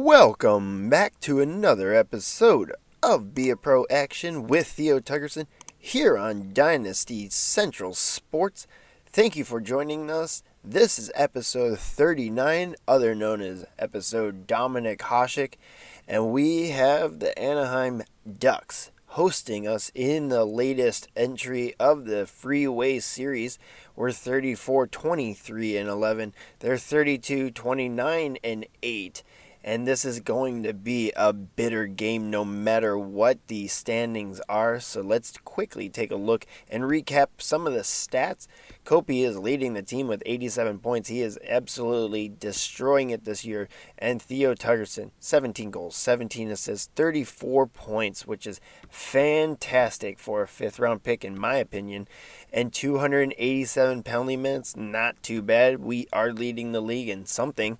Welcome back to another episode of Be a Pro Action with Theo Tugersson here on Dynasty Central Sports. Thank you for joining us. This is episode 39, other known as episode Dominic Hasek, and we have the Anaheim Ducks hosting us in the latest entry of the Freeway Series. We're 34-23-11. They're 32-29-8. And this is going to be a bitter game no matter what the standings are. So let's quickly take a look and recap some of the stats. Kopi is leading the team with 87 points. He is absolutely destroying it this year. And Theo Tugersson, 17 goals, 17 assists, 34 points, which is fantastic for a fifth-round pick in my opinion. And 287 penalty minutes, not too bad. We are leading the league in something.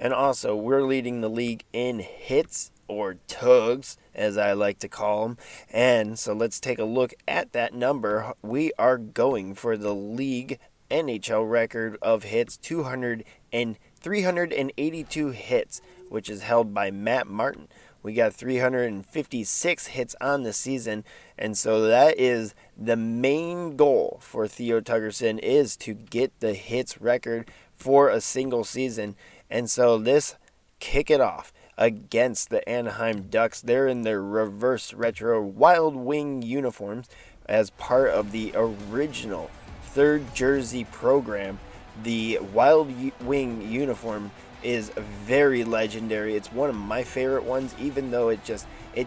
And also, we're leading the league in hits, or tugs, as I like to call them. And so let's take a look at that number. We are going for the league NHL record of hits, 382 hits, which is held by Matt Martin. We got 356 hits on the season, and so that is the main goal for Theo Tugersson, is to get the hits record for a single season. And so this kick it off against the Anaheim Ducks. They're in their reverse retro Wild Wing uniforms as part of the original third jersey program. The Wild Wing uniform is very legendary. It's one of my favorite ones, even though it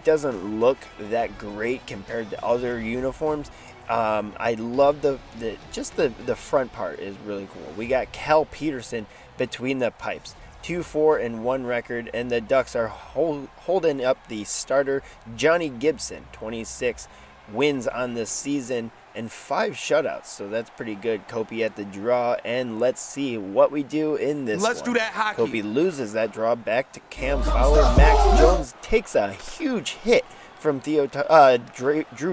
doesn't look that great compared to other uniforms. I love the front part is really cool. We got Cal Peterson between the pipes, 2-4-1 record, and the Ducks are holding up the starter Johnny Gibson, 26 wins on the season and 5 shutouts, so that's pretty good. Kopi at the draw, and let's see what we do in this one. Do that hockey. Kopi loses that draw back to Cam Fowler. Max Jones takes a huge hit from Drew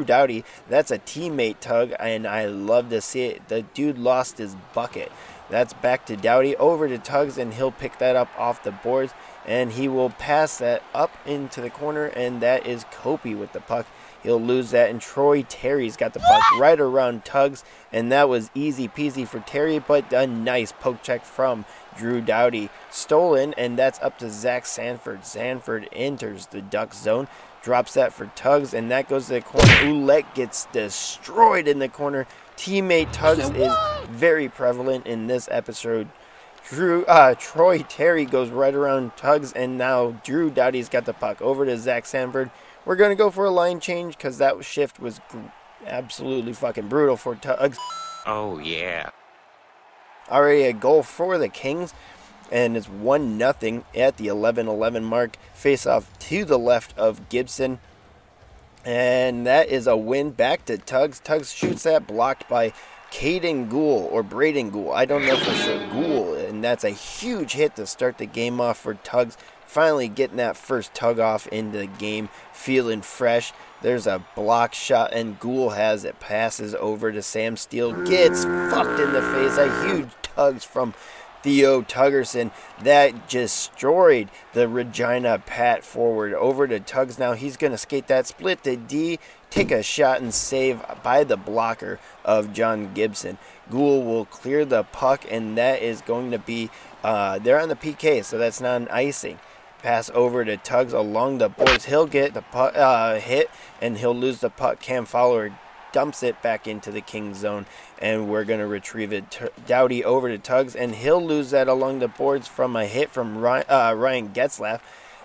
Doughty. That's a teammate tug, and I love to see it. The dude lost his bucket. That's back to Doughty, over to Tugs, and he'll pick that up off the boards, and he will pass that up into the corner, and that is Kopi with the puck. He'll lose that, and Troy Terry's got the puck right around Tugs, and that was easy peasy for Terry, but a nice poke check from Drew Doughty. Stolen, and that's up to Zach Sanford. Sanford enters the Duck zone, drops that for Tugs, and that goes to the corner. Ouellette gets destroyed in the corner. Teammate Tugs is very prevalent in this episode. Troy Terry goes right around Tugs, and now Drew Doughty's got the puck over to Zach Sanford. We're going to go for a line change because that shift was absolutely fucking brutal for Tugs. Oh, yeah. Already a goal for the Kings, and it's 1-0 at the 11-11 mark. Face off to the left of Gibson. And that is a win back to Tugs. Tugs shoots that, blocked by Caden Gould or Braden Gould. I don't know for sure. Gould. And that's a huge hit to start the game off for Tugs. Finally getting that first tug off into the game. Feeling fresh. There's a block shot, and Gould has it. Passes over to Sam Steele. Gets fucked in the face. A huge Tugs from Theo Tugersson. That destroyed the Regina Pat forward. Over to Tugs now. He's going to skate that split to D. Take a shot and save by the blocker of John Gibson. Gould will clear the puck, and that is going to be, they're on the PK, so that's not an icing. Pass over to Tugs along the boards. He'll get the puck hit, and he'll lose the puck. Cam Fowler dumps it back into the King zone, and we're going to retrieve it. Doughty over to Tugs, and he'll lose that along the boards from a hit from Ryan Getzlaff.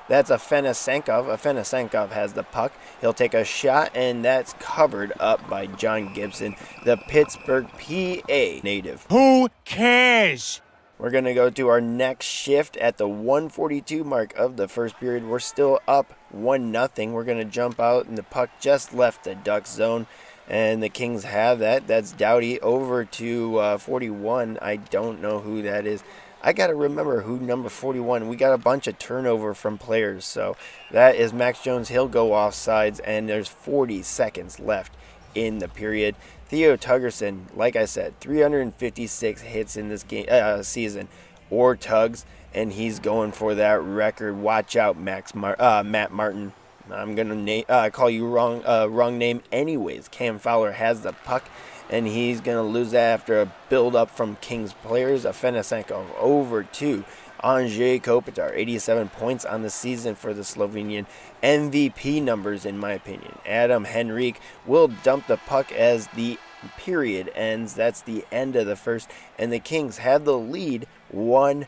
That's a Fenesenkov. Fenesenkov has the puck. He'll take a shot, and that's covered up by John Gibson, the Pittsburgh, PA native. Who cares? We're going to go to our next shift at the 1:42 mark of the first period. We're still up 1-0. We're going to jump out, and the puck just left the Ducks zone, and the Kings have that. That's Doughty over to 41. I don't know who that is. I got to remember who number 41. We got a bunch of turnover from players, so that is Max Jones. He'll go off sides, and there's 40 seconds left in the period. Theo Tugersson, like I said, 356 hits in this game season. or Tugs, and he's going for that record. Watch out, Matt Martin. I'm gonna call you wrong name anyways. Cam Fowler has the puck, and he's gonna lose that after a build-up from Kings players. Afanasenkov over to Andrzej Kopitar, 87 points on the season for the Slovenian. MVP numbers, in my opinion. Adam Henrique will dump the puck as the period ends. That's the end of the first, and the Kings have the lead 1-0.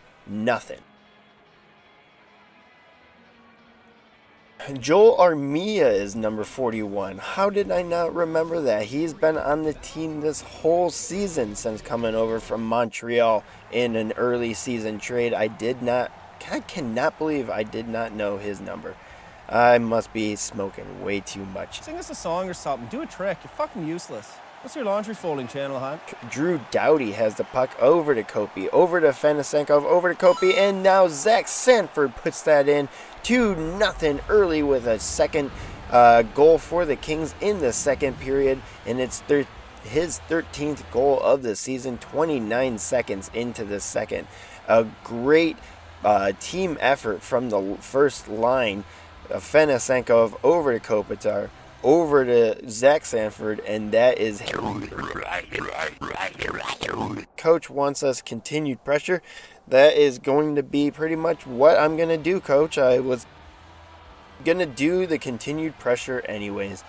Joel Armia is number 41. How did I not remember that? He's been on the team this whole season since coming over from Montreal in an early season trade. I cannot believe I did not know his number. I must be smoking way too much. Sing us a song or something. Do a trick. You're fucking useless. What's your laundry folding channel, huh? Drew Doughty has the puck over to Kopi, over to Fanasenkov, over to Kopi, and now Zach Sanford puts that in 2-0 early with a second goal for the Kings in the second period, and it's his 13th goal of the season, 29 seconds into the second. A great team effort from the first line. Fanasenkov over to Kopitar, over to Zach Sanford, and that is Coach wants us continued pressure. That is going to be pretty much what I'm going to do, Coach. I was going to do the continued pressure anyways,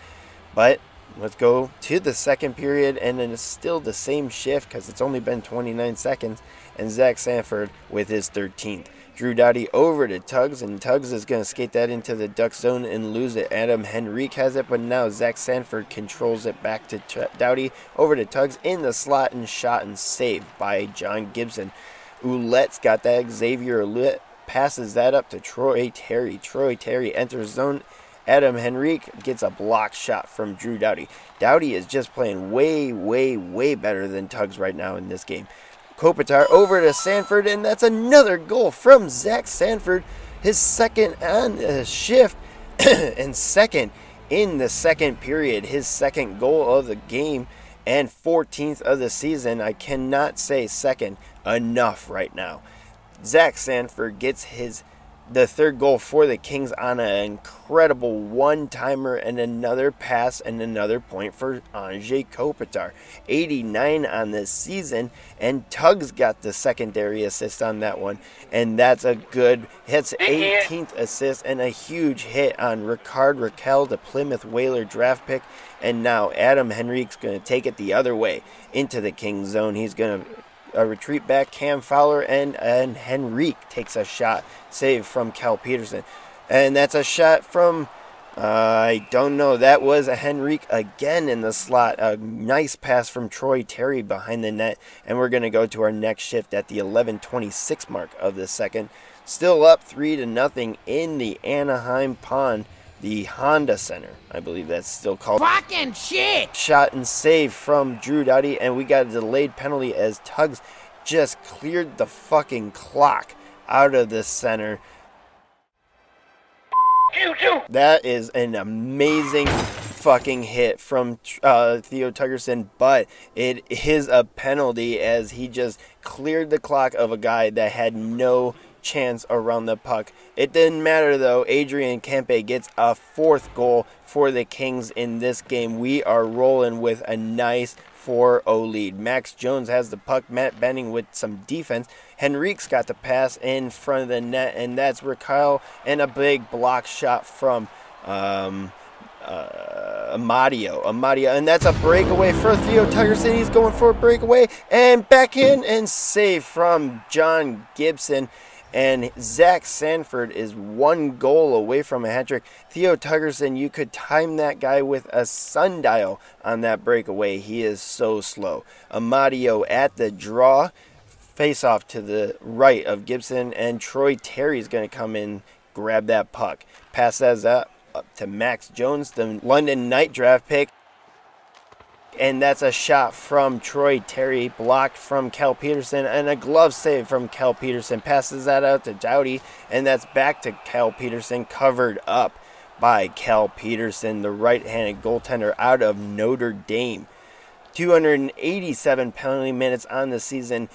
but let's go to the second period, and then it's still the same shift because it's only been 29 seconds, and Zach Sanford with his 13th. Drew Doughty over to Tugs, and Tugs is going to skate that into the Duck zone and lose it. Adam Henrique has it, but now Zach Sanford controls it back to Doughty, over to Tugs in the slot, and shot and saved by John Gibson. Ouellette's got that. Xavier Ouellette passes that up to Troy Terry. Troy Terry enters zone. Adam Henrique gets a block shot from Drew Doughty. Doughty is just playing way, way, way better than Tugs right now in this game. Kopitar over to Sanford, and that's another goal from Zach Sanford. His second on the shift and second in the second period. His second goal of the game and 14th of the season. I cannot say second enough right now. Zach Sanford gets the third goal for the Kings on an incredible one-timer and another pass and another point for Andrzej Kopitar. 89 on this season, and Tugs got the secondary assist on that one, and that's a good hits 18th assist and a huge hit on Ricard Raquel, the Plymouth Whaler draft pick. And now Adam Henrique's going to take it the other way into the Kings zone. He's going to retreat back. Cam Fowler and Henrique takes a shot, save from Cal Peterson, and that's a shot from I don't know, that was a Henrique again in the slot. A nice pass from Troy Terry behind the net, and we're going to go to our next shift at the 11:26 mark of the second. Still up 3-0 in the Anaheim Pond, the Honda Center, I believe that's still called. Fucking shit! Shot and save from Drew Doughty, and we got a delayed penalty as Tugs just cleared the fucking clock out of the center. That is an amazing fucking hit from Theo Tugersson, but it is a penalty as he just cleared the clock of a guy that had no chance around the puck. It didn't matter though. Adrian Kempe gets a fourth goal for the Kings in this game. We are rolling with a nice 4-0 lead. Max Jones has the puck. Matt Benning with some defense. Henrique's got the pass in front of the net, and that's Raquel, and a big block shot from Amadio, and that's a breakaway for Theo Tugersson. He's going for a breakaway and back in and save from John Gibson. And Zach Sanford is one goal away from a hat trick. Theo Tugersson, you could time that guy with a sundial on that breakaway. He is so slow. Amadio at the draw. Face off to the right of Gibson, and Troy Terry's going to come in, grab that puck. Pass that up to Max Jones, the London Knight draft pick. And that's a shot from Troy Terry, blocked from Cal Peterson, and a glove save from Cal Peterson. Passes that out to Doughty, and that's back to Cal Peterson, covered up by Cal Peterson, the right-handed goaltender out of Notre Dame. 287 penalty minutes on the season.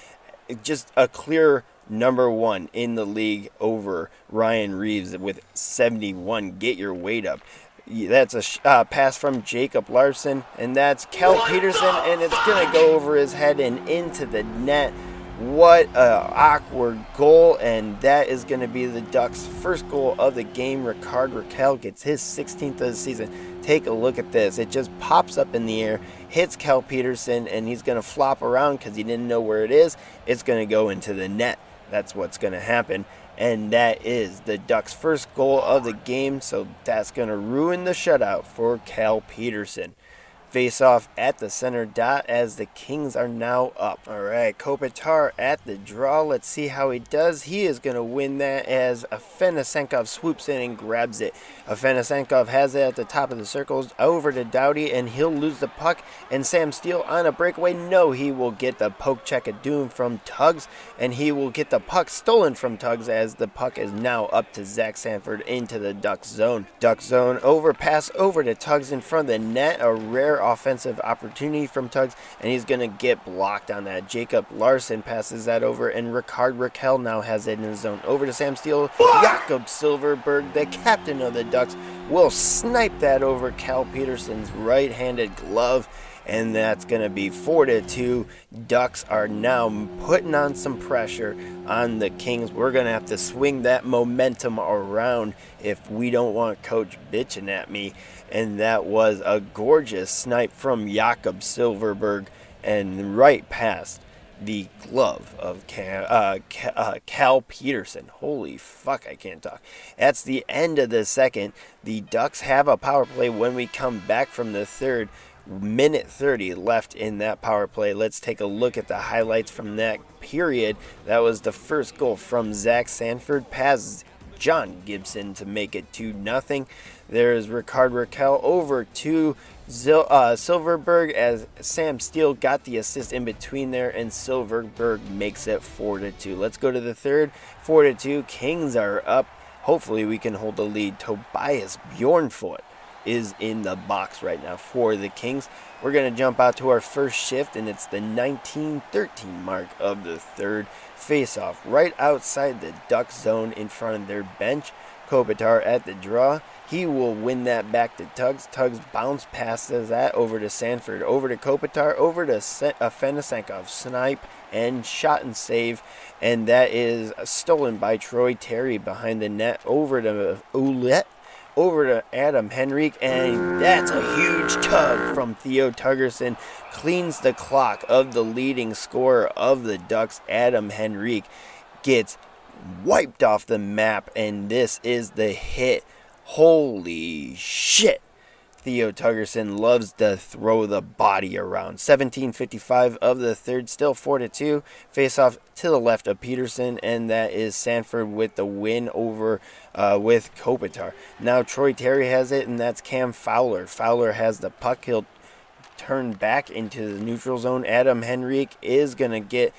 Just a clear #1 in the league over Ryan Reeves with 71. Get your weight up. That's a pass from Jacob Larson, and that's Cal Peterson, and it's going to go over his head and into the net. What a awkward goal, and that is going to be the Ducks' first goal of the game. Rickard Rakell gets his 16th of the season. Take a look at this. It just pops up in the air, hits Cal Peterson, and he's going to flop around because he didn't know where it is. It's going to go into the net. That's what's going to happen. And that is the Ducks' first goal of the game, so that's going to ruin the shutout for Cal Peterson. Face off at the center dot as the Kings are now up. All right, Kopitar at the draw. Let's see how he does. He is going to win that as Afanasenkov swoops in and grabs it. Afanasenkov has it at the top of the circles over to Doughty, and he'll lose the puck. And Sam Steele on a breakaway. No, he will get the poke check of doom from Tugs, and he will get the puck stolen from Tugs as the puck is now up to Zach Sanford into the Ducks zone. Ducks zone overpass over to Tugs in front of the net. A rare offensive opportunity from Tugs, and he's going to get blocked on that. Jacob Larson passes that over, and Rickard Rakell now has it in his zone. Over to Sam Steele. Jakob Silverberg, the captain of the Ducks, will snipe that over Cal Peterson's right-handed glove, and that's going to be 4-2. Ducks are now putting on some pressure on the Kings. We're going to have to swing that momentum around if we don't want Coach bitching at me. And that was a gorgeous snipe from Jakob Silverberg and right past the glove of Cal Peterson. Holy fuck, I can't talk. That's the end of the second. The Ducks have a power play when we come back from the third. Minute 30 left in that power play. Let's take a look at the highlights from that period. That was the first goal from Zach Sanford past John Gibson to make it 2-0. There's Rickard Rakell over to Silverberg as Sam Steele got the assist in between there, and Silverberg makes it 4-2. Let's go to the third. 4-2. Kings are up. Hopefully we can hold the lead. Tobias Bjornfoot is in the box right now for the Kings. We're going to jump out to our first shift, and it's the 19:13 mark of the third. Face-off right outside the Ducks zone in front of their bench. Kopitar at the draw. He will win that back to Tugs. Tugs bounce passes that over to Sanford, over to Kopitar, over to Afanasenkov. Snipe and shot and save, and that is stolen by Troy Terry behind the net over to Ouellette. Over to Adam Henrique, and that's a huge tug from Theo Tugersson. Cleans the clock of the leading scorer of the Ducks. Adam Henrique gets wiped off the map, and this is the hit. Holy shit. Theo Tugersson loves to throw the body around. 17:55 of the third, still 4-2. Face off to the left of Peterson, and that is Sanford with the win over with Kopitar. Now Troy Terry has it, and that's Cam Fowler. Fowler has the puck. He'll turn back into the neutral zone. Adam Henrique is going to get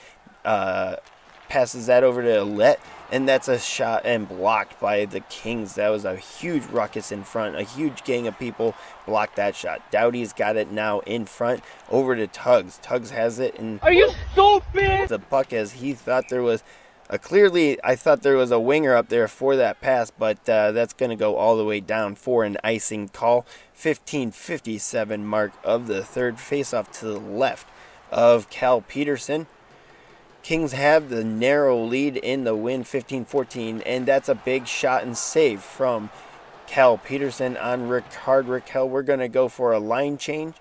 passes that over to Ouellette, and that's a shot and blocked by the Kings. That was a huge ruckus in front. A huge gang of people blocked that shot. Doughty's got it now in front. Over to Tugs. Tugs has it. And are you stupid? The puck, as he thought there was I thought there was a winger up there for that pass, but that's going to go all the way down for an icing call. 15:57 mark of the third. Face-off to the left of Cal Peterson. Kings have the narrow lead in the win, 15-14, and that's a big shot and save from Cal Peterson on Rickard Rakell. We're going to go for a line change,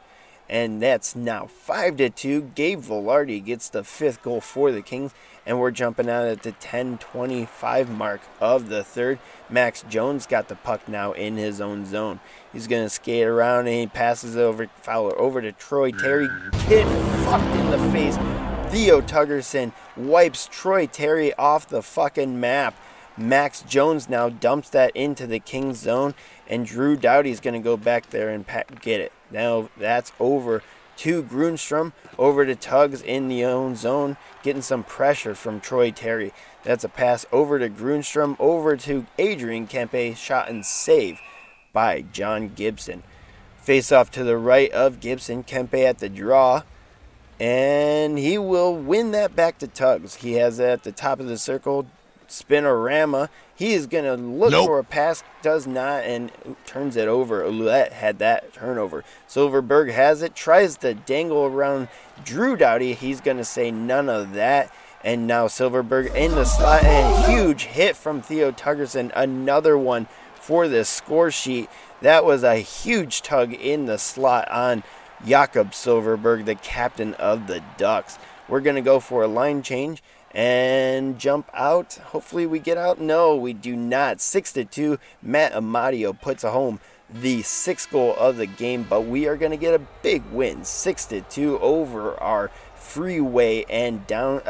and that's now 5-2. Gabe Velarde gets the fifth goal for the Kings, and we're jumping out at the 10:25 mark of the third. Max Jones got the puck now in his own zone. He's going to skate around, and he passes over Fowler over to Troy Terry. Get fucked in the face. Theo Tugersson wipes Troy Terry off the fucking map. Max Jones now dumps that into the Kings zone, and Drew Doughty's going to go back there and get it. Now that's over to Grunstrom, over to Tugs in the own zone, getting some pressure from Troy Terry. That's a pass over to Grunstrom, over to Adrian Kempe, shot and save by John Gibson. Face off to the right of Gibson, Kempe at the draw. And he will win that back to Tugs. He has it at the top of the circle. Spinorama. He is going to look for a pass. Does not. And turns it over. Ouellette had that turnover. Silverberg has it. Tries to dangle around Drew Doughty. He's going to say none of that. And now Silverberg in the slot. And a huge hit from Theo Tugersson. Another one for the score sheet. That was a huge tug in the slot on Jakob Silverberg, the captain of the Ducks. We're going to go for a line change and jump out. Hopefully we get out. No, we do not. 6-2. Matt Amadio puts home the 6th goal of the game, but we are going to get a big win. 6-2 over our freeway and down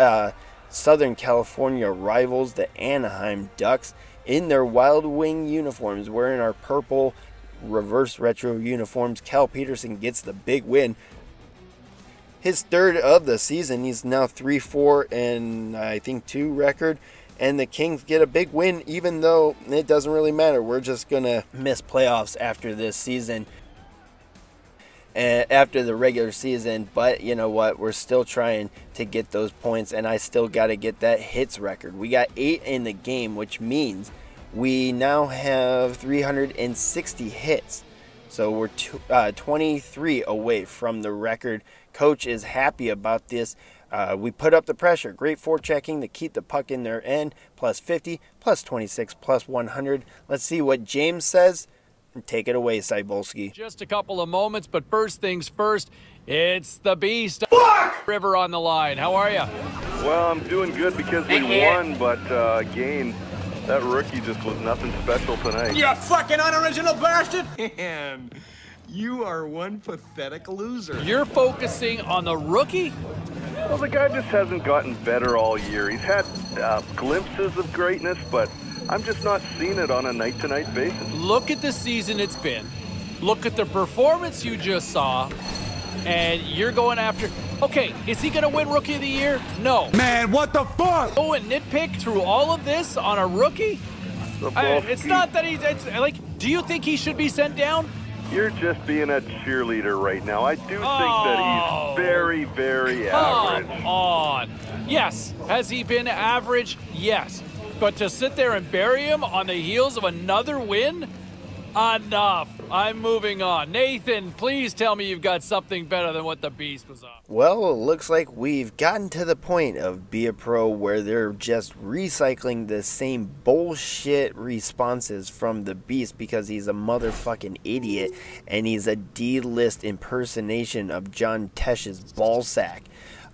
Southern California rivals, the Anaheim Ducks, in their Wild Wing uniforms, wearing our purple reverse retro uniforms. Cal Peterson gets the big win. His 3rd of the season. He's now 3-4 and I think 2 record. And the Kings get a big win, even though it doesn't really matter. We're just going to miss playoffs after this season, after the regular season. But you know what? We're still trying to get those points, and I still got to get that hits record. We got 8 in the game, which means we now have 360 hits. So we're 23 away from the record. Coach is happy about this. We put up the pressure. Great forechecking to keep the puck in their end. Plus 50, plus 26, plus 100. Let's see what James says. Take it away, Cybulski. Just a couple of moments, but first things first, it's the Beast. River on the line. How are you? Well, I'm doing good because we won, but again, that rookie just was nothing special tonight. You fucking unoriginal bastard! And you are one pathetic loser. You're focusing on the rookie? Well, the guy just hasn't gotten better all year. He's had glimpses of greatness, but I'm just not seeing it on a night-to-night basis. Look at the season it's been. Look at the performance you just saw, and you're going after... Okay, is he going to win Rookie of the Year? No. Man, what the fuck? Go and nitpick through all of this on a rookie? It's not that he's... It's like, do you think he should be sent down? You're just being a cheerleader right now. I do think that he's very, very average. Come on. Yes. Has he been average? Yes. But to sit there and bury him on the heels of another win? Enough. I'm moving on. Nathan, please tell me you've got something better than what the Beast was on. Well, it looks like we've gotten to the point of Be a Pro where they're just recycling the same bullshit responses from the Beast because he's a motherfucking idiot and he's a D-list impersonation of John Tesch's ballsack.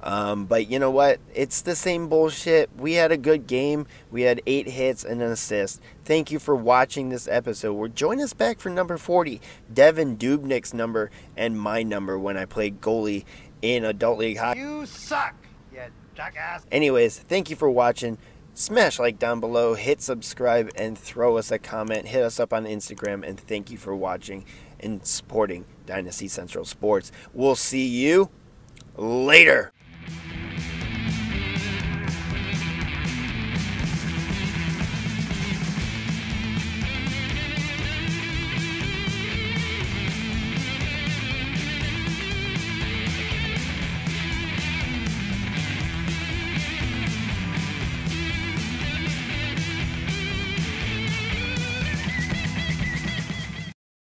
But you know what? It's the same bullshit. We had a good game. We had 8 hits and an assist. Thank you for watching this episode. Join us back for number 40, Devin Dubnik's number and my number when I play goalie in Adult League Hockey. You suck, you jackass. Anyways, thank you for watching. Smash like down below, hit subscribe, and throw us a comment. Hit us up on Instagram, and thank you for watching and supporting Dynasty Central Sports. We'll see you later.